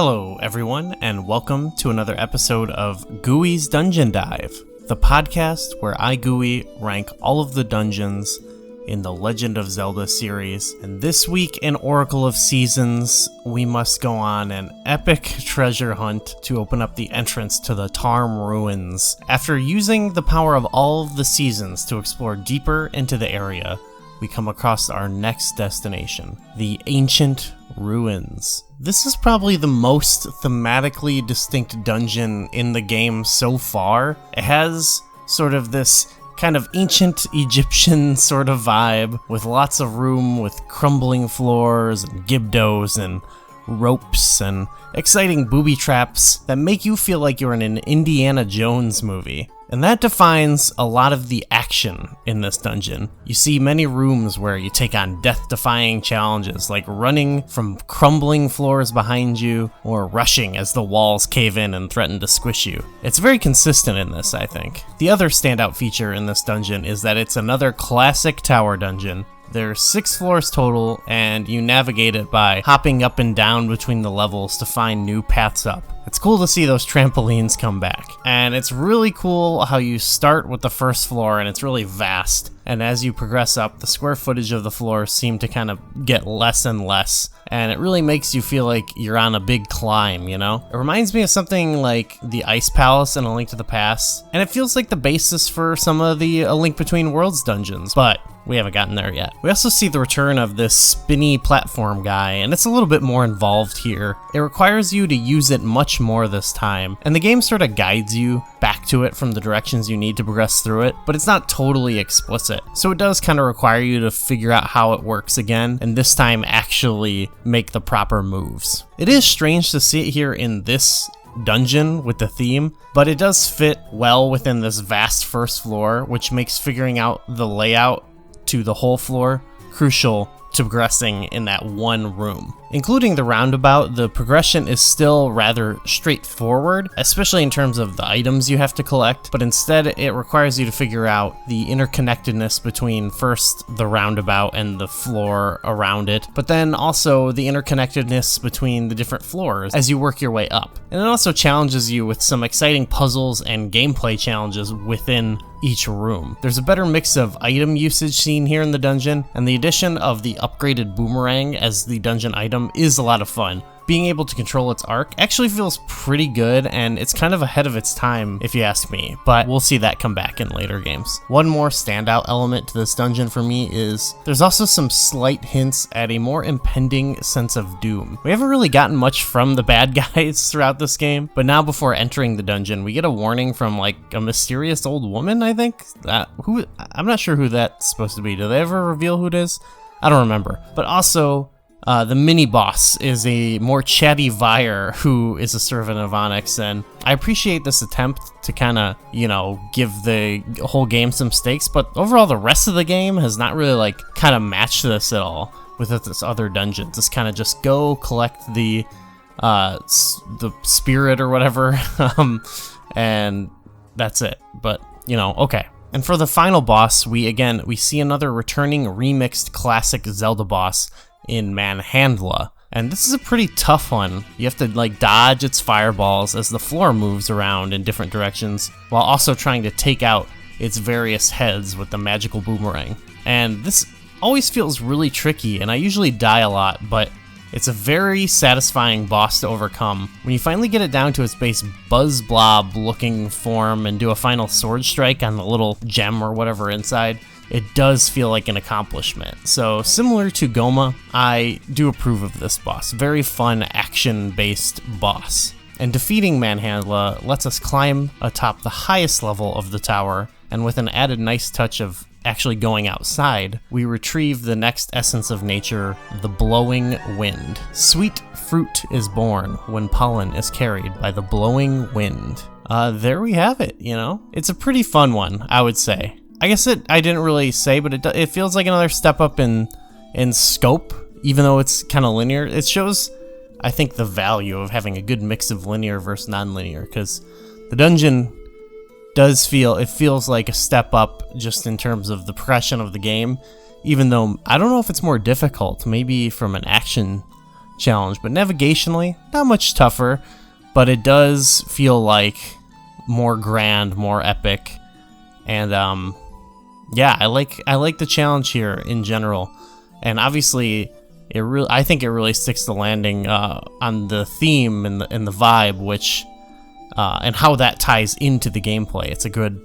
Hello, everyone, and welcome to another episode of Gooey's Dungeon Dive, the podcast where I, Gooey, rank all of the dungeons in the Legend of Zelda series. And this week in Oracle of Seasons, we must go on an epic treasure hunt to open up the entrance to the Tarm ruins. After using the power of all of the seasons to explore deeper into the area, we come across our next destination, the Ancient Ruins. This is probably the most thematically distinct dungeon in the game so far. It has sort of this kind of ancient Egyptian sort of vibe, with lots of room with crumbling floors and gibdos and ropes and exciting booby traps that make you feel like you're in an Indiana Jones movie. And that defines a lot of the action in this dungeon. You see many rooms where you take on death-defying challenges, like running from crumbling floors behind you, or rushing as the walls cave in and threaten to squish you. It's very consistent in this, I think. The other standout feature in this dungeon is that it's another classic tower dungeon. There's 6 floors total, and you navigate it by hopping up and down between the levels to find new paths up. It's cool to see those trampolines come back. And it's really cool how you start with the first floor and it's really vast. And as you progress up, the square footage of the floors seem to kind of get less and less. And it really makes you feel like you're on a big climb, you know? It reminds me of something like the Ice Palace in A Link to the Past. And it feels like the basis for some of the A Link Between Worlds dungeons, but we haven't gotten there yet. We also see the return of this spinny platform guy, and it's a little bit more involved here. It requires you to use it much more this time, and the game sort of guides you back to it from the directions you need to progress through it, but it's not totally explicit. So it does kind of require you to figure out how it works again, and this time actually make the proper moves. It is strange to see it here in this dungeon with the theme, but it does fit well within this vast first floor, which makes figuring out the layout to the whole floor crucial to progressing in that one room. Including the roundabout, the progression is still rather straightforward, especially in terms of the items you have to collect, but instead it requires you to figure out the interconnectedness between first the roundabout and the floor around it, but then also the interconnectedness between the different floors as you work your way up. And it also challenges you with some exciting puzzles and gameplay challenges within each room. There's a better mix of item usage seen here in the dungeon, and the addition of the upgraded boomerang as the dungeon item is a lot of fun. Being able to control its arc actually feels pretty good, and it's kind of ahead of its time if you ask me, but we'll see that come back in later games. One more standout element to this dungeon for me is there's also some slight hints at a more impending sense of doom. We haven't really gotten much from the bad guys throughout this game, but now before entering the dungeon, we get a warning from like a mysterious old woman, I think? I'm not sure who that's supposed to be. Do they ever reveal who it is? I don't remember. But also, the mini-boss is a more chatty Vyre who is a servant of Onyx, and I appreciate this attempt to kind of, give the whole game some stakes, but overall the rest of the game has not really kind of matched this at all with this other dungeons. It's kind of just go collect the spirit or whatever, and that's it. But, okay. And for the final boss, we see another returning remixed classic Zelda boss in Manhandla. And this is a pretty tough one. You have to dodge its fireballs as the floor moves around in different directions, while also trying to take out its various heads with the magical boomerang. And this always feels really tricky, and I usually die a lot, but it's a very satisfying boss to overcome. When you finally get it down to its base buzz blob looking form and do a final sword strike on the little gem or whatever inside, it does feel like an accomplishment. So similar to Goma, I do approve of this boss. Very fun action-based boss. And defeating Manhandla lets us climb atop the highest level of the tower, and with an added nice touch of actually going outside, we retrieve the next essence of nature, the blowing wind. Sweet fruit is born when pollen is carried by the blowing wind. There we have it, It's a pretty fun one, I would say. I guess I didn't really say, but it feels like another step up in scope, even though it's kind of linear. It shows, I think, the value of having a good mix of linear versus non-linear, because the dungeon feels like a step up just in terms of the progression of the game, even though I don't know if it's more difficult, maybe from an action challenge. But navigationally, not much tougher, but it does feel like more grand, more epic. And yeah, I like the challenge here in general. And obviously, I think it really sticks the landing on the theme and the vibe, which and how that ties into the gameplay. It's a good,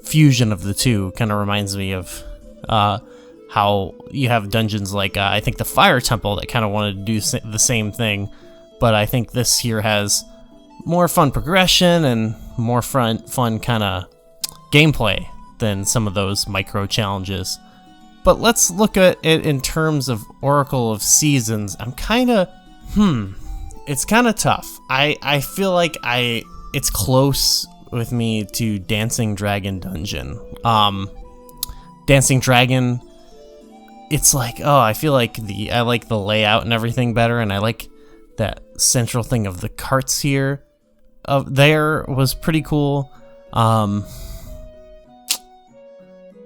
fusion of the two. Kind of reminds me of how you have dungeons like I think the Fire Temple that kind of wanted to do the same thing, but I think this here has more fun progression and more fun kind of gameplay than some of those micro challenges. But let's look at it in terms of Oracle of Seasons. I'm kind of, it's kind of tough. I feel like it's close with me to Dancing Dragon Dungeon. Dancing Dragon, it's like, I feel like I like the layout and everything better, and I like that central thing of the carts here. There was pretty cool.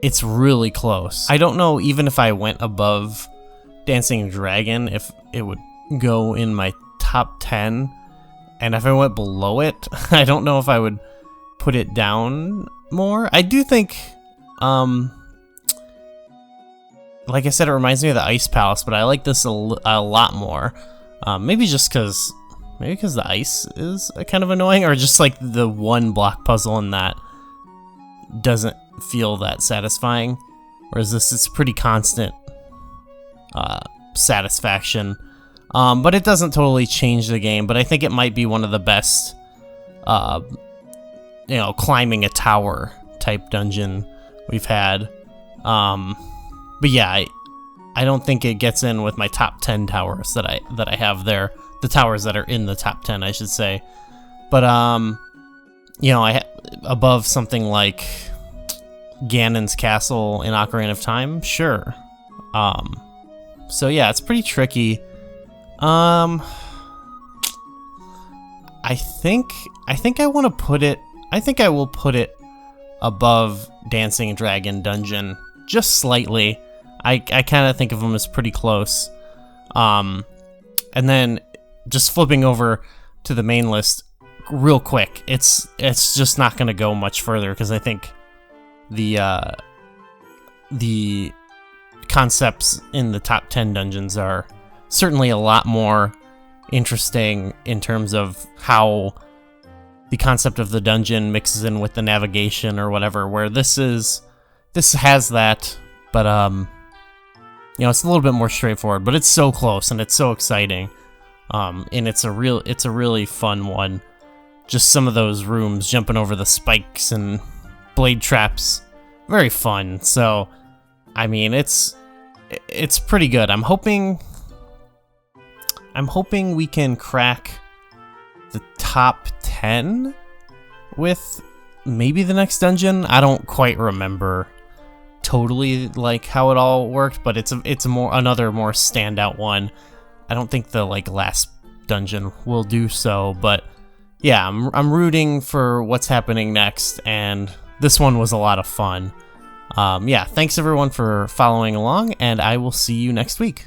It's really close. I don't know even if I went above Dancing Dragon, if it would go in my top 10. And if I went below it, I don't know if I would put it down more. I do think, like I said, it reminds me of the Ice Palace, but I like this a lot more. Maybe because the ice is kind of annoying, or just like the one block puzzle in that doesn't feel that satisfying, whereas this is pretty constant satisfaction. But it doesn't totally change the game, but I think it might be one of the best climbing a tower type dungeon we've had. But yeah, I don't think it gets in with my top 10 towers that I have there. The towers that are in the top 10, I should say. But above something like Ganon's Castle in Ocarina of Time, sure. So yeah, it's pretty tricky. I think I want to put it. I think I will put it above Dancing Dragon Dungeon, just slightly. I kind of think of them as pretty close. And then just flipping over to the main list real quick. It's just not going to go much further because I think the concepts in the top 10 dungeons are certainly a lot more interesting in terms of how the concept of the dungeon mixes in with the navigation or whatever, where this has that, but it's a little bit more straightforward, but it's so close and it's so exciting. And it's a really fun one. Just some of those rooms jumping over the spikes and blade traps, very fun. So I mean, it's pretty good. I'm hoping we can crack the top 10 with maybe the next dungeon. I don't quite remember totally like how it all worked, but it's another more standout one. I don't think the last dungeon will do so, but yeah, I'm rooting for what's happening next, and this one was a lot of fun. Yeah, thanks everyone for following along, and I will see you next week.